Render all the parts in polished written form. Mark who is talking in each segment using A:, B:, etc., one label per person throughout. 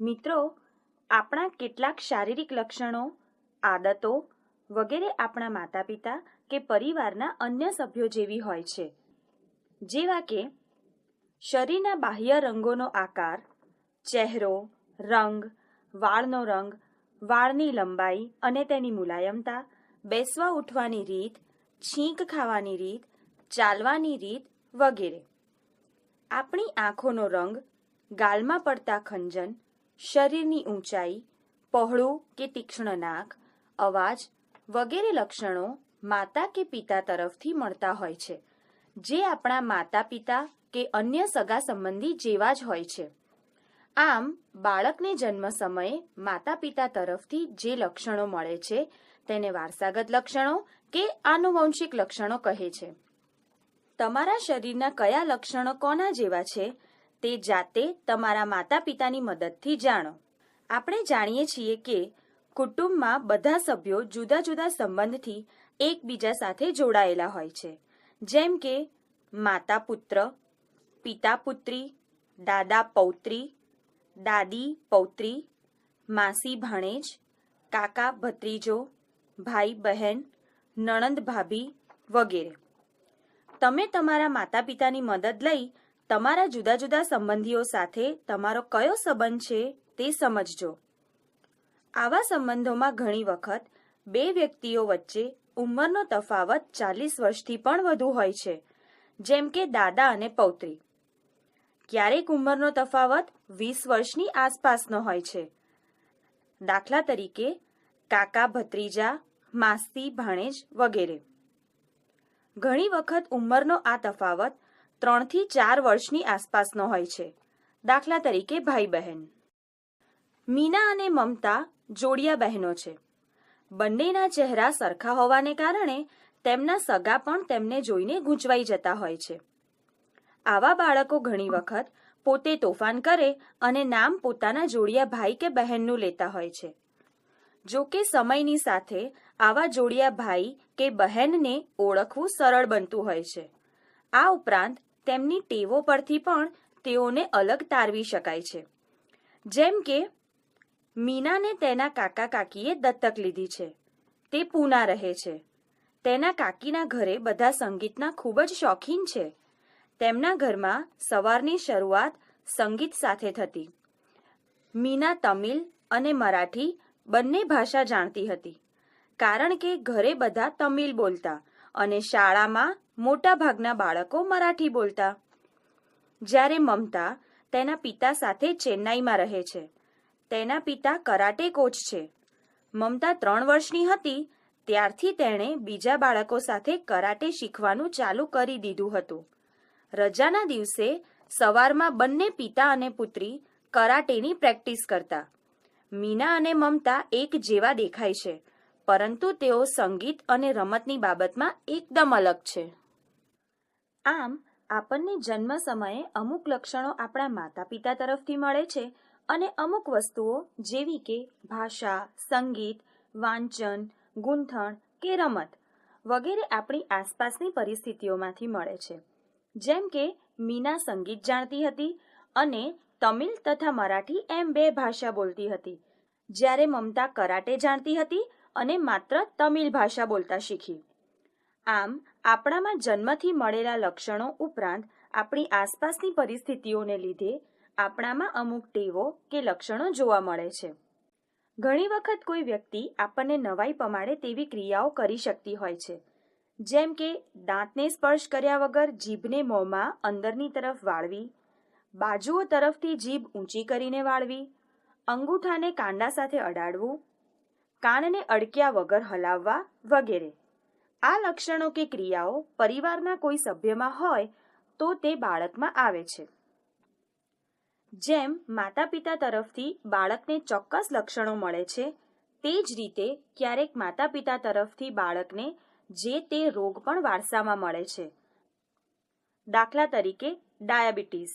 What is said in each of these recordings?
A: મિત્રો, આપણા કેટલાક શારીરિક લક્ષણો, આદતો વગેરે આપણા માતા પિતા કે પરિવારના અન્ય સભ્યો જેવી હોય છે, જેવા કે શરીરના બાહ્ય રંગોનો આકાર, ચહેરો, રંગ, વાળનો રંગ, વાળની લંબાઈ અને તેની મુલાયમતા, બેસવા ઉઠવાની રીત, છીંક ખાવાની રીત, ચાલવાની રીત વગેરે. આપણી આંખોનો રંગ, ગાલમાં પડતા ખંજન, શરીરની ઊંચાઈ, પહોળું કે તીક્ષ્ણ નાક, અવાજ વગેરે લક્ષણો માતા કે પિતા તરફથી મળતા હોય છે, જે આપણા માતા પિતા કે અન્ય સગા સંબંધી જેવા જ હોય છે. આમ બાળકને જન્મ સમયે માતા પિતા તરફથી જે લક્ષણો મળે છે તેને વારસાગત લક્ષણો કે આનુવંશિક લક્ષણો કહે છે. તમારા શરીરના કયા લક્ષણો કોના જેવા છે તે જાતે તમારા માતા પિતાની મદદથી જાણો. આપણે જાણીએ છીએ કે કુટુંબમાં બધા સભ્યો જુદા જુદા સંબંધથી એકબીજા સાથે જોડાયેલા હોય છે, જેમ કે માતા પુત્ર, પિતા પુત્રી, દાદા પૌત્રી, દાદી પૌત્રી, માસી ભાણેજ, કાકા ભત્રીજો, ભાઈ બહેન, નણંદ ભાભી વગેરે. તમે તમારા માતા પિતાની મદદ લઈ તમારા જુદા જુદા સંબંધીઓ સાથે તમારો કયો સંબંધ છે તે સમજજો. આવા સંબંધોમાં ઘણી વખત બે વ્યક્તિઓ વચ્ચે ઉંમરનો તફાવત 40 વર્ષથી પણ વધુ હોય છે, જેમ કે દાદા અને પૌત્રી. ક્યારેક ઉંમરનો તફાવત 20 વર્ષની આસપાસનો હોય છે. દાખલા તરીકે કાકા ભત્રીજા, માસી ભાણેજ વગેરે. ઘણી વખત ઉંમરનો આ તફાવત 3 થી 4 વર્ષની આસપાસનો હોય છે. દાખલા તરીકે ભાઈ બહેન. મીના અને મમતા જોડિયા બહેનો છે. બંનેના ચહેરા સરખા હોવાને કારણે તેમના સગા પણ તેમને જોઈને ગૂંચવાઈ જતા હોય છે. આવા બાળકો ઘણી વખત પોતે તોફાન કરે અને નામ પોતાના જોડિયા ભાઈ કે બહેનનું લેતા હોય છે. જો કે સમયની સાથે આવા જોડિયા ભાઈ કે બહેનને ઓળખવું સરળ બનતું હોય છે. આ ઉપરાંત તેમની ટેવો પરથી પણ તેઓને અલગ તારવી શકાય છે. જેમ કે મીનાને તેના કાકા કાકીએ દત્તક લીધી છે. તે પૂના રહે છે. તેના કાકીના ઘરે બધા સંગીતના ખૂબ જ શોખીન છે. તેમના ઘરમાં સવારની શરૂઆત સંગીત સાથે થતી. મીના તમિલ અને મરાઠી બંને ભાષા જાણતી હતી, કારણ કે ઘરે બધા તમિલ બોલતા અને શાળામાં મોટા ભાગના બાળકો મરાઠી બોલતા. જ્યારે મમતા તેના પિતા સાથે ચેન્નાઈમાં રહે છે. તેના પિતા કરાટે કોચ છે. મમતા 3 વર્ષની હતી ત્યારથી તેણે બીજા બાળકો સાથે કરાટે શીખવાનું ચાલુ કરી દીધું હતું. રજાના દિવસે સવારમાં બંને પિતા અને પુત્રી કરાટેની પ્રેક્ટિસ કરતા. મીના અને મમતા એક જેવા દેખાય છે, પરંતુ તેઓ સંગીત અને રમતની બાબતમાં એકદમ અલગ છે. આમ આપણને જન્મ સમયે અમુક લક્ષણો આપણા માતા પિતા તરફથી મળે છે અને અમુક વસ્તુઓ જેવી કે ભાષા, સંગીત, વાંચન, ગૂંથણ કે રમત વગેરે આપણી આસપાસની પરિસ્થિતિઓમાંથી મળે છે. જેમ કે મીના સંગીત જાણતી હતી અને તમિલ તથા મરાઠી એમ 2 ભાષા બોલતી હતી, જ્યારે મમતા કરાટે જાણતી હતી અને માત્ર તમિલ ભાષા બોલતા શીખી. આમ આપણામાં જન્મથી મળેલા લક્ષણો ઉપરાંત આપણી આસપાસની પરિસ્થિતિઓને લીધે આપણામાં અમુક ટેવો કે લક્ષણો જોવા મળે છે. ઘણી વખત કોઈ વ્યક્તિ આપણને નવાઈ પમાડે તેવી ક્રિયાઓ કરી શકતી હોય છે, જેમ કે દાંતને સ્પર્શ કર્યા વગર જીભને મોંમાં અંદરની તરફ વાળવી, બાજુઓ તરફથી જીભ ઊંચી કરીને વાળવી, અંગૂઠાને કાંડા સાથે અડાડવું, કાનને અડક્યા વગર હલાવવા વગેરે. આ લક્ષણો કે ક્રિયાઓ પરિવારના કોઈ સભ્યમાં હોય તો તે બાળકમાં આવે છે. જેમ માતા પિતા તરફથી બાળકને ચોક્કસ લક્ષણો મળે છે, તે જ રીતે ક્યારેક માતા પિતા તરફથી બાળકને જે તે રોગ પણ વારસામાં મળે છે. દાખલા તરીકે ડાયાબિટીસ.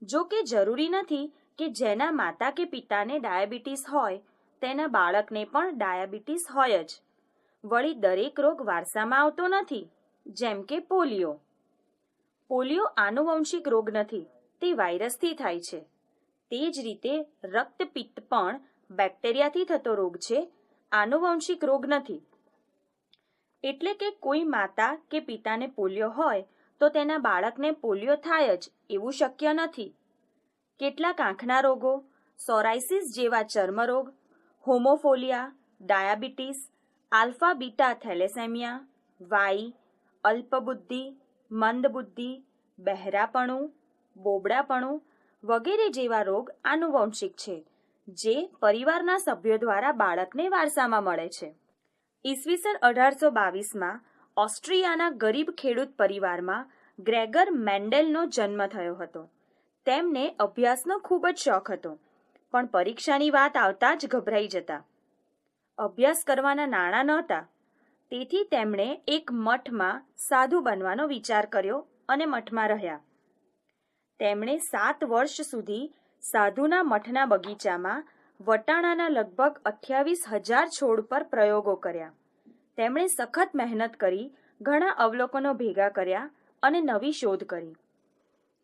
A: જો કે જરૂરી નથી કે જેના માતા કે પિતાને ડાયાબિટીસ હોય તેના બાળકને પણ ડાયાબિટીસ હોય જ. વળી દરેક રોગ વારસામાં આવતો નથી, જેમ કે પોલિયો. પોલિયો આનુવંશિક રોગ નથી, તે વાયરસથી થાય છે. તે જ રીતે રક્તપિત્ત પણ બેક્ટેરિયાથી થતો રોગ છે, આનુવંશિક રોગ નથી. એટલે કે કોઈ માતા કે પિતાને પોલિયો હોય તો તેના બાળકને પોલિયો થાય જ એવું શક્ય નથી. કેટલાક આંખના રોગો, સોરાયસિસ જેવા ચર્મરોગ, હોમોફોલિયા, ડાયાબિટીસ, આલ્ફા બીટા થેલેસેમિયા, વાઈ, અલ્પબુદ્ધિ, મંદબુદ્ધિ, બહેરાપણું, બોબડાપણું વગેરે જેવા રોગ આનુવંશિક છે, જે પરિવારના સભ્યો દ્વારા બાળકને વારસામાં મળે છે. ઈસવીસન 1822માં ઓસ્ટ્રિયાના ગરીબ ખેડૂત પરિવારમાં ગ્રેગર મેન્ડેલનો જન્મ થયો હતો. તેમને અભ્યાસનો ખૂબ જ શોખ હતો, પણ પરીક્ષાની વાત આવતા જ ગભરાઈ જતા. અભ્યાસ કરવાના નાણાં નહોતા, તેથી તેમણે એક મઠમાં સાધુ બનવાનો વિચાર કર્યો અને મઠમાં રહ્યા. તેમણે 7 વર્ષ સુધી સાધુના મઠના બગીચામાં વટાણાના લગભગ 28,000 છોડ પર પ્રયોગો કર્યા. તેમણે સખત મહેનત કરી, ઘણા અવલોકનો ભેગા કર્યા અને નવી શોધ કરી.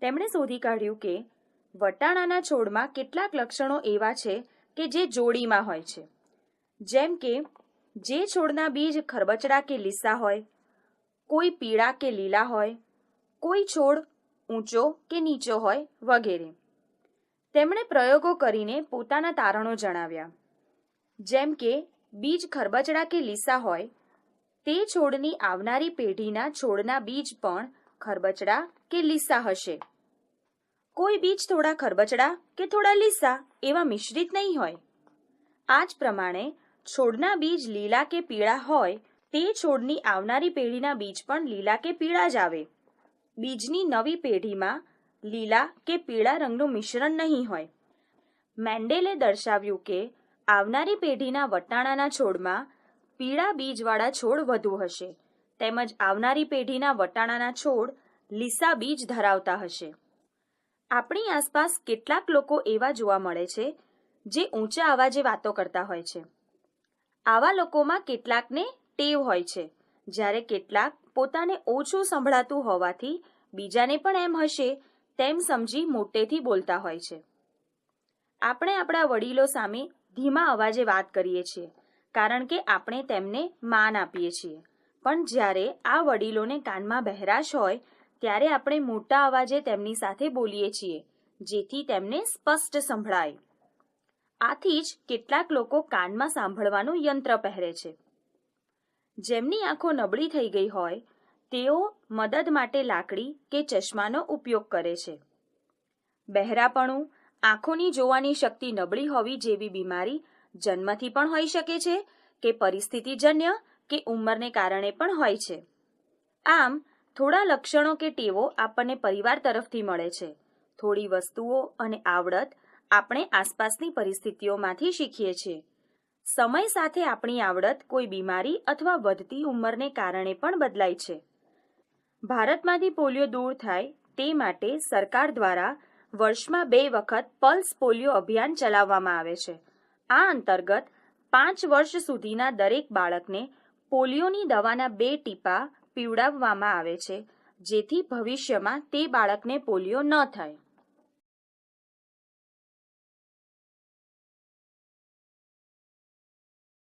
A: તેમણે શોધી કાઢ્યું કે વટાણાના છોડમાં કેટલાક લક્ષણો એવા છે કે જે જોડીમાં હોય છે. જેમ કે જે છોડના બીજ ખરબચડા કે લીસા હોય, કોઈ પીળા કે લીલા હોય, કોઈ છોડ ઊંચો કે નીચો હોય વગેરે. તેમણે પ્રયોગો કરીને પોતાના તારણો જણાવ્યા. જેમ કે બીજ ખરબચડા કે લીસા હોય, તે છોડની આવનારી પેઢીના છોડના બીજ પણ ખરબચડા કે લીસા હશે. કોઈ બીજ થોડા ખરબચડા કે થોડા લીસા એવા મિશ્રિત નહીં હોય. આ જ પ્રમાણે છોડના બીજ લીલા કે પીળા હોય, તે છોડની આવનારી પેઢીના બીજ પણ લીલા કે પીળા જ આવે. બીજની નવી પેઢીમાં લીલા કે પીળા રંગનું મિશ્રણ નહીં હોય. મેન્ડેલે દર્શાવ્યું કે આવનારી પેઢીના વટાણાના છોડમાં પીળા બીજવાળા છોડ વધુ હશે, તેમજ આવનારી પેઢીના વટાણાના છોડ લીસા બીજ ધરાવતા હશે. આપણી આસપાસ કેટલાક લોકો એવા જોવા મળે છે જે ઊંચા અવાજે વાતો કરતા હોય છે. આવા લોકોમાં કેટલાકને ટેવ હોય છે, જ્યારે કેટલાક પોતાને ઓછું સંભળાતું હોવાથી બીજાને પણ એમ હશે તેમ સમજી મોટેથી બોલતા હોય છે. આપણે આપણા વડીલો સામે ધીમા અવાજે વાત કરીએ છીએ, કારણ કે આપણે તેમને માન આપીએ છીએ. પણ જ્યારે આ વડીલોને કાનમાં બહેરાશ હોય ત્યારે આપણે મોટા અવાજે તેમની સાથે બોલીએ છીએ, જેથી તેમને સ્પષ્ટ સંભળાય. આથી જ કેટલાક લોકો કાનમાં સાંભળવાનું યંત્ર પહેરે છે. જેમની આંખો નબળી થઈ ગઈ હોય તેઓ મદદ માટે લાકડી કે ચશ્માનો ઉપયોગ કરે છે. બહેરાપણું, આંખોની જોવાની શક્તિ નબળી હોવી જેવી બીમારી જન્મથી પણ હોઈ શકે છે કે પરિસ્થિતિજન્ય કે ઉંમરને કારણે પણ હોય છે. આમ થોડા લક્ષણો કે ટેવો આપણને પરિવાર તરફથી મળે છે. થોડી વસ્તુઓ અને આવડત આપણે આસપાસની પરિસ્થિતિઓમાંથી શીખીએ છીએ. સમય સાથે આપણી આવડત કોઈ બીમારી અથવા વધતી ઉંમરને કારણે પણ બદલાય છે. ભારતમાંથી પોલિયો દૂર થાય તે માટે સરકાર દ્વારા વર્ષમાં 2 વખત પલ્સ પોલિયો અભિયાન ચલાવવામાં આવે છે. આ અંતર્ગત 5 વર્ષ સુધીના દરેક બાળકને પોલિયોની દવાના 2 ટીપા પીવડાવવામાં આવે છે, જેથી ભવિષ્યમાં તે બાળકને પોલિયો ન થાય.